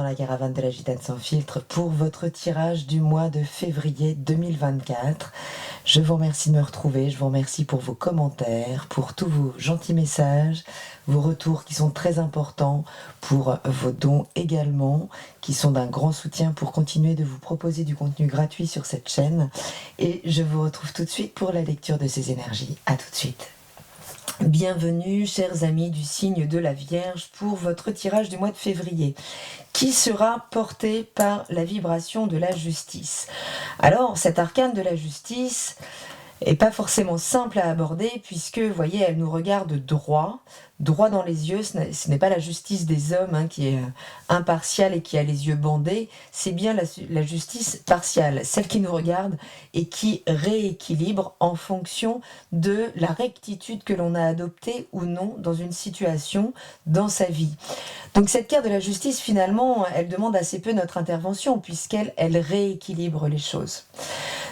la caravane de la Gitane sans filtre pour votre tirage du mois de février 2024. Je vous remercie de me retrouver, je vous remercie pour vos commentaires, pour tous vos gentils messages, vos retours qui sont très importants, pour vos dons également, qui sont d'un grand soutien pour continuer de vous proposer du contenu gratuit sur cette chaîne. Et je vous retrouve tout de suite pour la lecture de ces énergies. À tout de suite. Bienvenue, chers amis du signe de la Vierge, pour votre tirage du mois de février, qui sera porté par la vibration de la justice. Alors, cet arcane de la justice est pas forcément simple à aborder, puisque, vous voyez, elle nous regarde droit dans les yeux. Ce n'est pas la justice des hommes qui est impartiale et qui a les yeux bandés, c'est bien la justice partiale, celle qui nous regarde et qui rééquilibre en fonction de la rectitude que l'on a adoptée ou non dans une situation, dans sa vie. Donc cette carte de la justice, finalement, elle demande assez peu notre intervention, puisqu'elle rééquilibre les choses.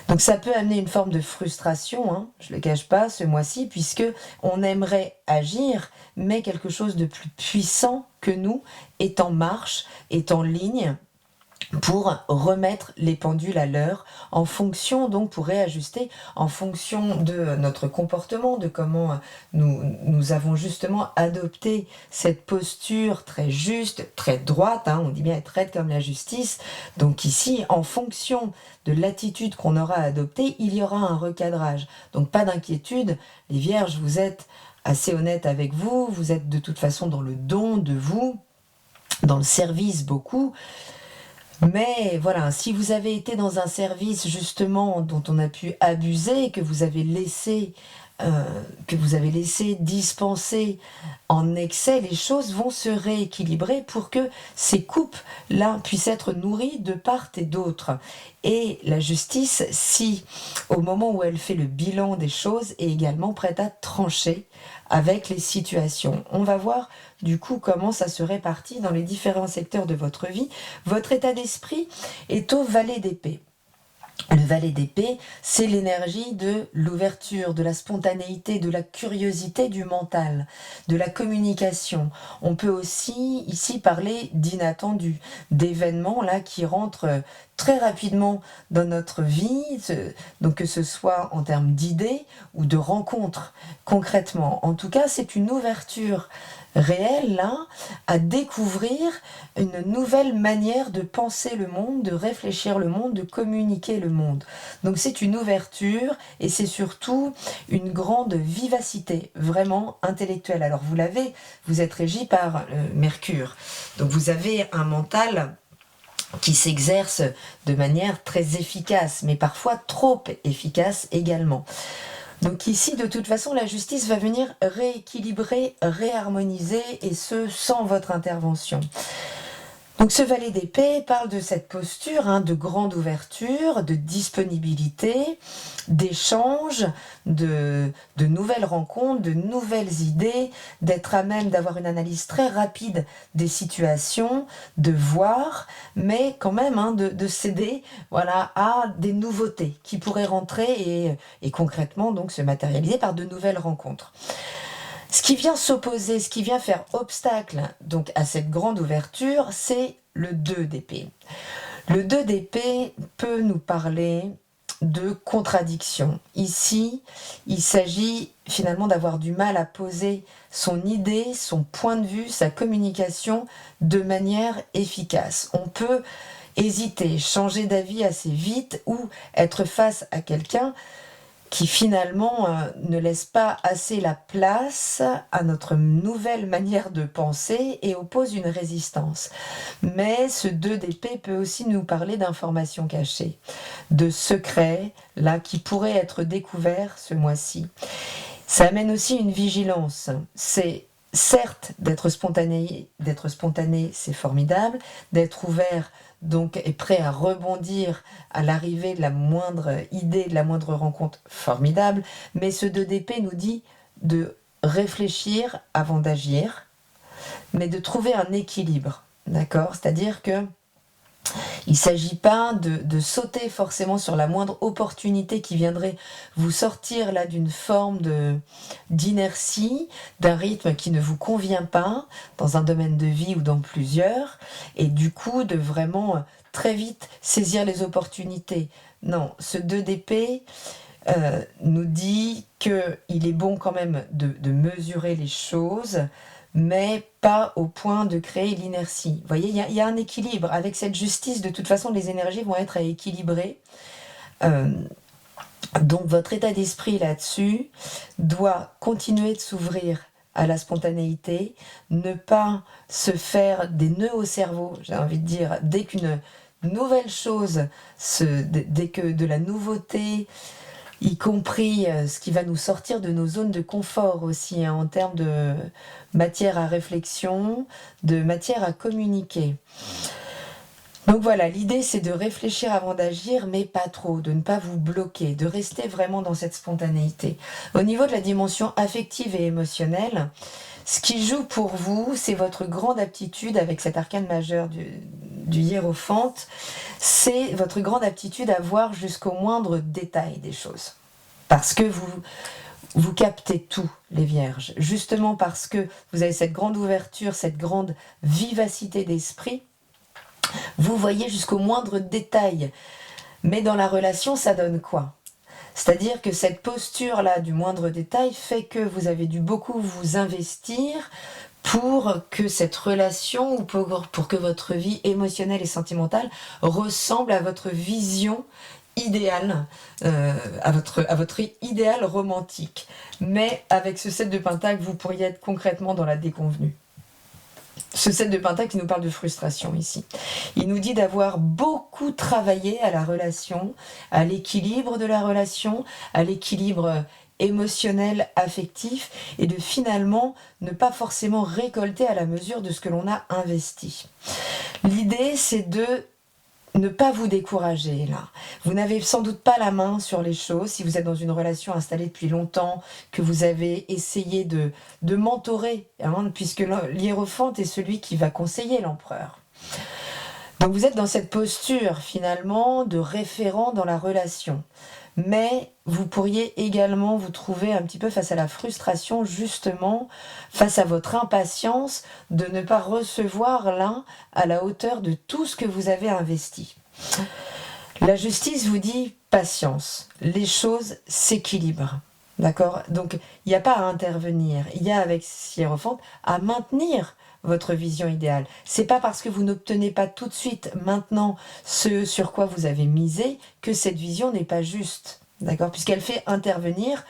Donc ça peut amener une forme de frustration, je ne le cache pas, ce mois-ci, puisque on aimerait agir, mais quelque chose de plus puissant que nous est en marche, est en ligne, pour remettre les pendules à l'heure, en fonction, donc pour réajuster, en fonction de notre comportement, de comment nous avons justement adopté cette posture très juste, très droite, on dit bien être raide comme la justice. Donc ici, en fonction de l'attitude qu'on aura adoptée, il y aura un recadrage. Donc pas d'inquiétude, les Vierges, vous êtes assez honnêtes avec vous, vous êtes de toute façon dans le don de vous, dans le service beaucoup. Mais voilà, si vous avez été dans un service justement dont on a pu abuser, que vous avez laissé dispenser en excès, les choses vont se rééquilibrer pour que ces coupes-là puissent être nourries de part et d'autre. Et la justice, si au moment où elle fait le bilan des choses, est également prête à trancher avec les situations. On va voir du coup comment ça se répartit dans les différents secteurs de votre vie. Votre état d'esprit est au valet d'épée. Le valet d'épée, c'est l'énergie de l'ouverture, de la spontanéité, de la curiosité du mental, de la communication. On peut aussi ici parler d'inattendu, d'événements là qui rentrent très rapidement dans notre vie, donc que ce soit en termes d'idées ou de rencontres concrètement. En tout cas, c'est une ouverture réelle là, à découvrir une nouvelle manière de penser le monde, de réfléchir le monde, de communiquer le monde. Donc c'est une ouverture et c'est surtout une grande vivacité, vraiment intellectuelle. Alors vous êtes régi par Mercure, donc vous avez un mental qui s'exerce de manière très efficace, mais parfois trop efficace également. Donc ici, de toute façon, la justice va venir rééquilibrer, réharmoniser, et ce, sans votre intervention. Donc ce valet d'épée parle de cette posture de grande ouverture, de disponibilité, d'échange, de nouvelles rencontres, de nouvelles idées, d'être à même d'avoir une analyse très rapide des situations, de voir, mais quand même de céder à des nouveautés qui pourraient rentrer et concrètement donc se matérialiser par de nouvelles rencontres. Ce qui vient s'opposer, ce qui vient faire obstacle donc à cette grande ouverture, c'est le 2 d'épée. Le 2 d'épée peut nous parler de contradiction. Ici, il s'agit finalement d'avoir du mal à poser son idée, son point de vue, sa communication de manière efficace. On peut hésiter, changer d'avis assez vite ou être face à quelqu'un qui finalement ne laisse pas assez la place à notre nouvelle manière de penser et oppose une résistance. Mais ce 2 d'épée peut aussi nous parler d'informations cachées, de secrets là qui pourraient être découverts ce mois-ci. Ça amène aussi une vigilance. C'est certes d'être spontané, c'est formidable, d'être ouvert donc est prêt à rebondir à l'arrivée de la moindre idée, de la moindre rencontre, formidable, mais ce 2 d'épée nous dit de réfléchir avant d'agir, mais de trouver un équilibre, d'accord ? C'est-à-dire que Il ne s'agit pas de sauter forcément sur la moindre opportunité qui viendrait vous sortir là d'une forme d'inertie, d'un rythme qui ne vous convient pas dans un domaine de vie ou dans plusieurs, et du coup de vraiment très vite saisir les opportunités. Non, ce 2 d'épée nous dit qu'il est bon quand même de mesurer les choses, mais pas au point de créer l'inertie. Vous voyez, il y a un équilibre. Avec cette justice, de toute façon, les énergies vont être à équilibrer. Donc votre état d'esprit là-dessus doit continuer de s'ouvrir à la spontanéité, ne pas se faire des nœuds au cerveau, j'ai envie de dire, dès qu'une nouvelle chose, dès que de la nouveauté, y compris ce qui va nous sortir de nos zones de confort aussi, hein, en termes de matière à réflexion, de matière à communiquer. Donc voilà, l'idée c'est de réfléchir avant d'agir, mais pas trop, de ne pas vous bloquer, de rester vraiment dans cette spontanéité. Au niveau de la dimension affective et émotionnelle, ce qui joue pour vous, c'est votre grande aptitude avec cet arcane majeur du hiérophante, c'est votre grande aptitude à voir jusqu'au moindre détail des choses. Parce que vous captez tout, les vierges, justement parce que vous avez cette grande ouverture, cette grande vivacité d'esprit, vous voyez jusqu'au moindre détail. Mais dans la relation, ça donne quoi ? C'est-à-dire que cette posture-là du moindre détail fait que vous avez dû beaucoup vous investir pour que cette relation ou pour que votre vie émotionnelle et sentimentale ressemble à votre vision idéale, à votre idéal romantique. Mais avec ce 7 de Pentacle, vous pourriez être concrètement dans la déconvenue. Ce 7 de Pentacle qui nous parle de frustration ici. Il nous dit d'avoir beaucoup travaillé à la relation, à l'équilibre de la relation, à l'équilibre émotionnel, affectif, et de finalement ne pas forcément récolter à la mesure de ce que l'on a investi. L'idée, c'est de ne pas vous décourager là. Vous n'avez sans doute pas la main sur les choses si vous êtes dans une relation installée depuis longtemps, que vous avez essayé de mentorer, hein, puisque l'hiérophante est celui qui va conseiller l'empereur. Donc vous êtes dans cette posture finalement de référent dans la relation. Mais vous pourriez également vous trouver un petit peu face à la frustration, justement, face à votre impatience de ne pas recevoir l'un à la hauteur de tout ce que vous avez investi. La justice vous dit patience, les choses s'équilibrent. D'accord ? Donc, il n'y a pas à intervenir, il y a avec Hiérophante à maintenir votre vision idéale. C'est pas parce que vous n'obtenez pas tout de suite, maintenant, ce sur quoi vous avez misé, que cette vision n'est pas juste. D'accord ? Puisqu'elle fait intervenir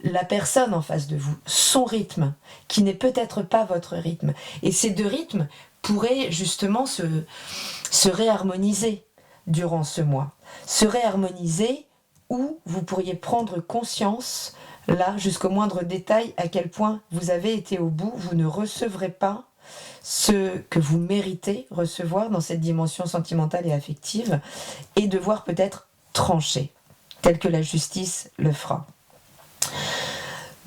la personne en face de vous, son rythme, qui n'est peut-être pas votre rythme. Et ces deux rythmes pourraient justement se réharmoniser durant ce mois. Se réharmoniser où vous pourriez prendre conscience, là, jusqu'au moindre détail, à quel point vous avez été au bout, vous ne recevrez pas ce que vous méritez recevoir dans cette dimension sentimentale et affective, et devoir peut-être trancher, tel que la justice le fera.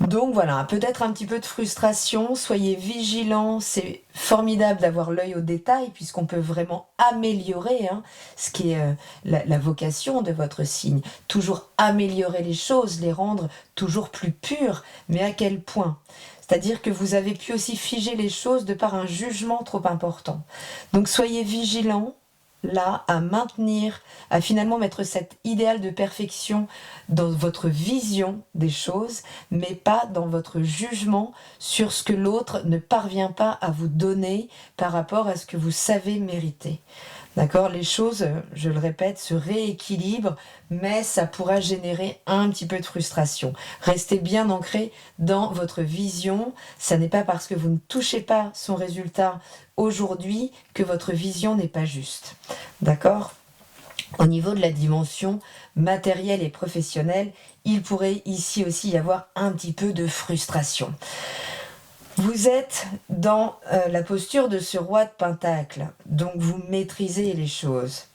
Donc voilà, peut-être un petit peu de frustration, soyez vigilants, c'est formidable d'avoir l'œil au détail puisqu'on peut vraiment améliorer ce qui est la vocation de votre signe. Toujours améliorer les choses, les rendre toujours plus pures, mais à quel point ? C'est-à-dire que vous avez pu aussi figer les choses de par un jugement trop important. Donc soyez vigilants là à maintenir, à finalement mettre cet idéal de perfection dans votre vision des choses, mais pas dans votre jugement sur ce que l'autre ne parvient pas à vous donner par rapport à ce que vous savez mériter. D'accord ? Les choses, je le répète, se rééquilibrent, mais ça pourra générer un petit peu de frustration. Restez bien ancré dans votre vision. Ça n'est pas parce que vous ne touchez pas son résultat aujourd'hui que votre vision n'est pas juste. D'accord ? Au niveau de la dimension matérielle et professionnelle, il pourrait ici aussi y avoir un petit peu de frustration. Vous êtes dans la posture de ce roi de Pentacle, donc vous maîtrisez les choses.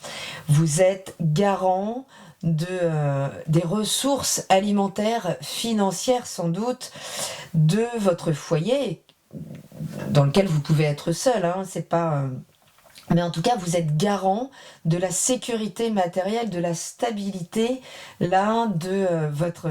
Vous êtes garant des ressources alimentaires, financières sans doute, de votre foyer, dans lequel vous pouvez être seul. C'est pas Mais en tout cas, vous êtes garant de la sécurité matérielle, de la stabilité, là, de votre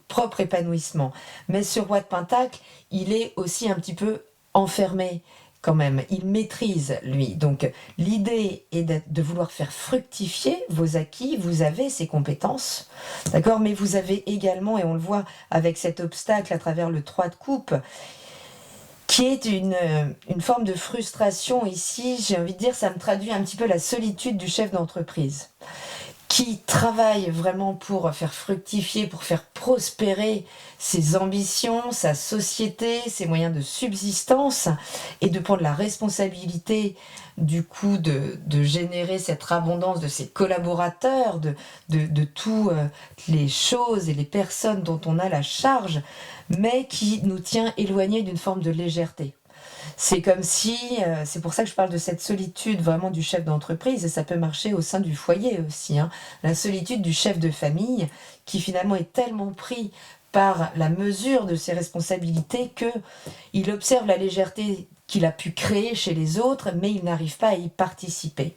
propre épanouissement. Mais ce roi de Pentacle, il est aussi un petit peu enfermé quand même. Il maîtrise, lui. Donc, l'idée est de vouloir faire fructifier vos acquis. Vous avez ces compétences, d'accord? Mais vous avez également, et on le voit avec cet obstacle à travers le 3 de coupe, qui est une forme de frustration ici. J'ai envie de dire, ça me traduit un petit peu la solitude du chef d'entreprise, qui travaille vraiment pour faire fructifier, pour faire prospérer ses ambitions, sa société, ses moyens de subsistance, et de prendre la responsabilité du coup de générer cette abondance de ses collaborateurs, de toutes les choses et les personnes dont on a la charge, mais qui nous tient éloignés d'une forme de légèreté. C'est comme si, c'est pour ça que je parle de cette solitude vraiment du chef d'entreprise, et ça peut marcher au sein du foyer aussi, hein. La solitude du chef de famille qui finalement est tellement pris par la mesure de ses responsabilités qu'il observe la légèreté qu'il a pu créer chez les autres, mais il n'arrive pas à y participer.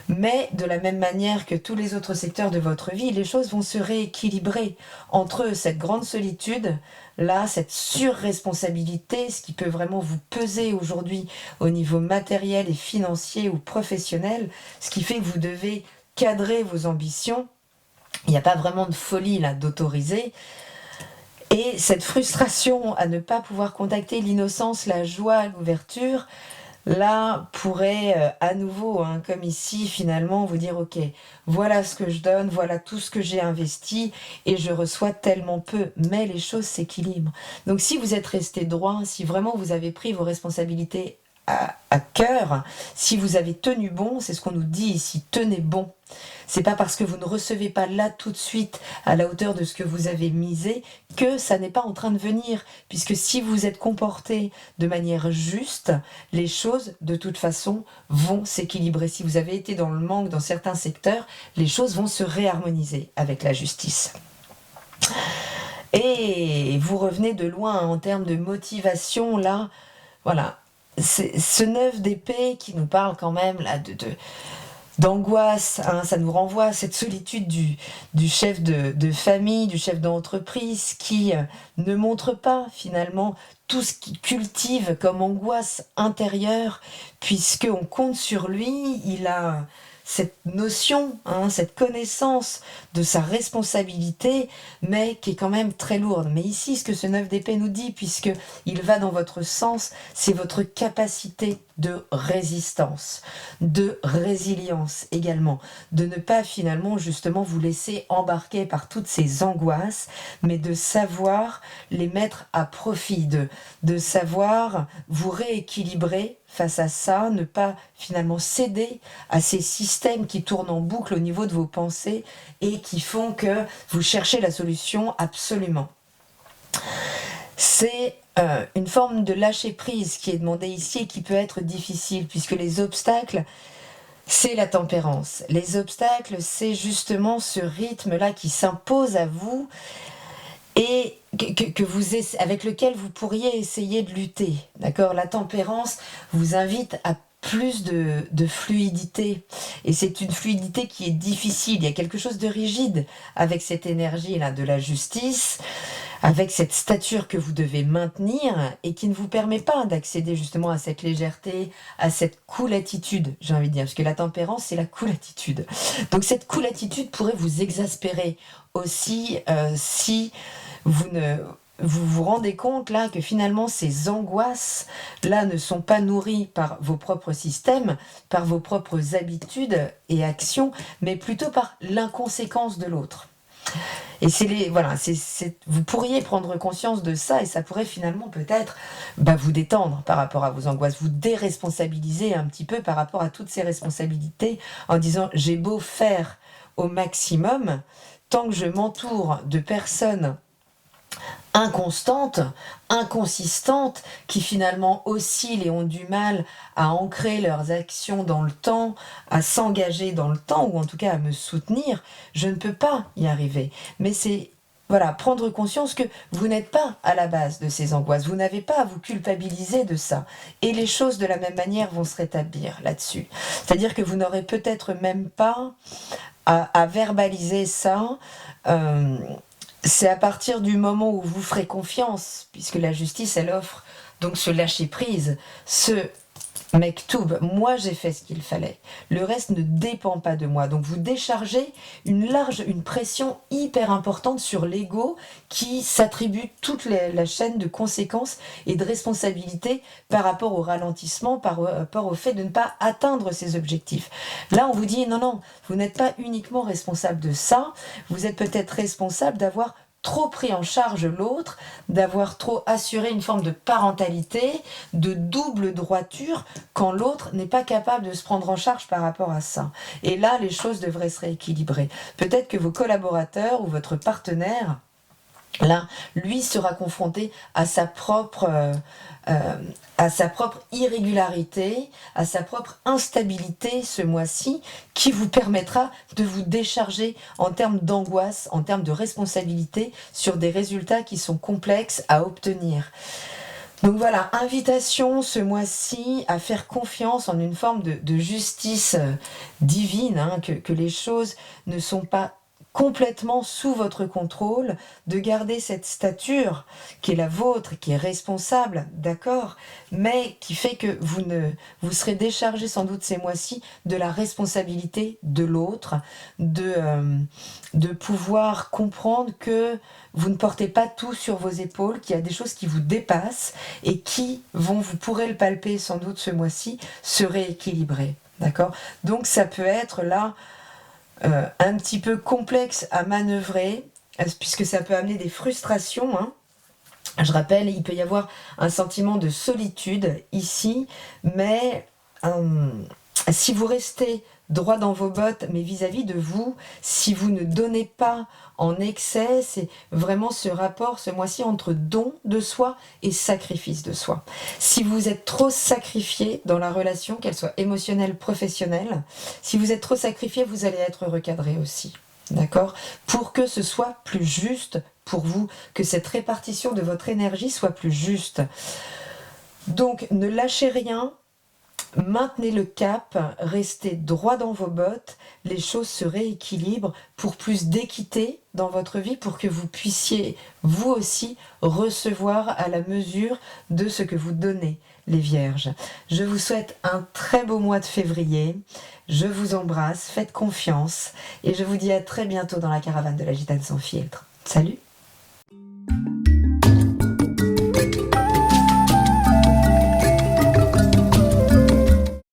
Mais de la même manière que tous les autres secteurs de votre vie, les choses vont se rééquilibrer entre cette grande solitude, là, cette surresponsabilité, ce qui peut vraiment vous peser aujourd'hui au niveau matériel et financier ou professionnel, ce qui fait que vous devez cadrer vos ambitions. Il n'y a pas vraiment de folie là d'autoriser. Et cette frustration à ne pas pouvoir contacter l'innocence, la joie, l'ouverture, là, pourrait à nouveau, hein, comme ici, finalement, vous dire, ok, voilà ce que je donne, voilà tout ce que j'ai investi, et je reçois tellement peu, mais les choses s'équilibrent. Donc si vous êtes resté droit, si vraiment vous avez pris vos responsabilités à cœur, si vous avez tenu bon, c'est ce qu'on nous dit ici, tenez bon. C'est pas parce que vous ne recevez pas là tout de suite à la hauteur de ce que vous avez misé que ça n'est pas en train de venir, puisque si vous êtes comporté de manière juste, les choses de toute façon vont s'équilibrer. Si vous avez été dans le manque dans certains secteurs, les choses vont se réharmoniser avec la justice. Et vous revenez de loin en termes de motivation, là, voilà. C'est ce 9 d'épée qui nous parle quand même là d'angoisse, hein, ça nous renvoie à cette solitude du chef de famille, du chef d'entreprise qui ne montre pas finalement tout ce qu'il cultive comme angoisse intérieure, puisqu'on compte sur lui, il a cette notion, hein, cette connaissance de sa responsabilité, mais qui est quand même très lourde. Mais ici, ce que ce 9 d'épée nous dit, puisque il va dans votre sens, c'est votre capacité de résistance, de résilience également, de ne pas finalement justement vous laisser embarquer par toutes ces angoisses, mais de savoir les mettre à profit, de savoir vous rééquilibrer face à ça, ne pas finalement céder à ces systèmes qui tournent en boucle au niveau de vos pensées et qui font que vous cherchez la solution absolument. C'est une forme de lâcher prise qui est demandée ici et qui peut être difficile, puisque les obstacles, c'est la tempérance. Les obstacles, c'est justement ce rythme-là qui s'impose à vous et avec lequel vous pourriez essayer de lutter. D'accord ? La tempérance vous invite à plus de fluidité. Et c'est une fluidité qui est difficile. Il y a quelque chose de rigide avec cette énergie-là de la justice, avec cette stature que vous devez maintenir et qui ne vous permet pas d'accéder justement à cette légèreté, à cette cool attitude, j'ai envie de dire, parce que la tempérance, c'est la cool attitude. Donc cette cool attitude pourrait vous exaspérer aussi si vous vous rendez compte là que finalement ces angoisses là ne sont pas nourries par vos propres systèmes, par vos propres habitudes et actions, mais plutôt par l'inconséquence de l'autre. Et vous pourriez prendre conscience de ça et ça pourrait finalement peut-être vous détendre par rapport à vos angoisses, vous déresponsabiliser un petit peu par rapport à toutes ces responsabilités en disant j'ai beau faire au maximum, tant que je m'entoure de personnes inconstantes, inconsistantes, qui finalement oscillent et ont du mal à ancrer leurs actions dans le temps, à s'engager dans le temps, ou en tout cas à me soutenir, je ne peux pas y arriver. Mais c'est voilà, prendre conscience que vous n'êtes pas à la base de ces angoisses, vous n'avez pas à vous culpabiliser de ça. Et les choses de la même manière vont se rétablir là-dessus. C'est-à-dire que vous n'aurez peut-être même pas à verbaliser ça. C'est à partir du moment où vous ferez confiance, puisque la justice, elle offre donc ce lâcher-prise, ce Mektoub, moi j'ai fait ce qu'il fallait. Le reste ne dépend pas de moi. Donc vous déchargez une pression hyper importante sur l'ego qui s'attribue toute la chaîne de conséquences et de responsabilités par rapport au ralentissement, par rapport au fait de ne pas atteindre ses objectifs. Là on vous dit non, non, vous n'êtes pas uniquement responsable de ça, vous êtes peut-être responsable d'avoir trop pris en charge l'autre, d'avoir trop assuré une forme de parentalité, de double droiture, quand l'autre n'est pas capable de se prendre en charge par rapport à ça. Et là, les choses devraient se rééquilibrer. Peut-être que vos collaborateurs ou votre partenaire, là, lui sera confronté à sa propre irrégularité, à sa propre instabilité ce mois-ci, qui vous permettra de vous décharger en termes d'angoisse, en termes de responsabilité, sur des résultats qui sont complexes à obtenir. Donc voilà, invitation ce mois-ci à faire confiance en une forme de justice divine, hein, que les choses ne sont pas complètement sous votre contrôle, de garder cette stature qui est la vôtre, qui est responsable, d'accord, mais qui fait que vous serez déchargé sans doute ces mois-ci de la responsabilité de l'autre, de pouvoir comprendre que vous ne portez pas tout sur vos épaules, qu'il y a des choses qui vous dépassent et qui vous pourrez le palper sans doute ce mois-ci, se rééquilibrer, d'accord. Donc ça peut être là un petit peu complexe à manœuvrer, puisque ça peut amener des frustrations, hein. Je rappelle, il peut y avoir un sentiment de solitude ici, mais si vous restez droit dans vos bottes, mais vis-à-vis de vous, si vous ne donnez pas en excès, c'est vraiment ce rapport ce mois-ci entre don de soi et sacrifice de soi. Si vous êtes trop sacrifié dans la relation, qu'elle soit émotionnelle, professionnelle, si vous êtes trop sacrifié, vous allez être recadré aussi. D'accord ? Pour que ce soit plus juste pour vous, que cette répartition de votre énergie soit plus juste. Donc, ne lâchez rien. Maintenez le cap, restez droit dans vos bottes, les choses se rééquilibrent pour plus d'équité dans votre vie, pour que vous puissiez, vous aussi, recevoir à la mesure de ce que vous donnez, les Vierges. Je vous souhaite un très beau mois de février, je vous embrasse, faites confiance, et je vous dis à très bientôt dans la caravane de la Gitane sans filtre. Salut!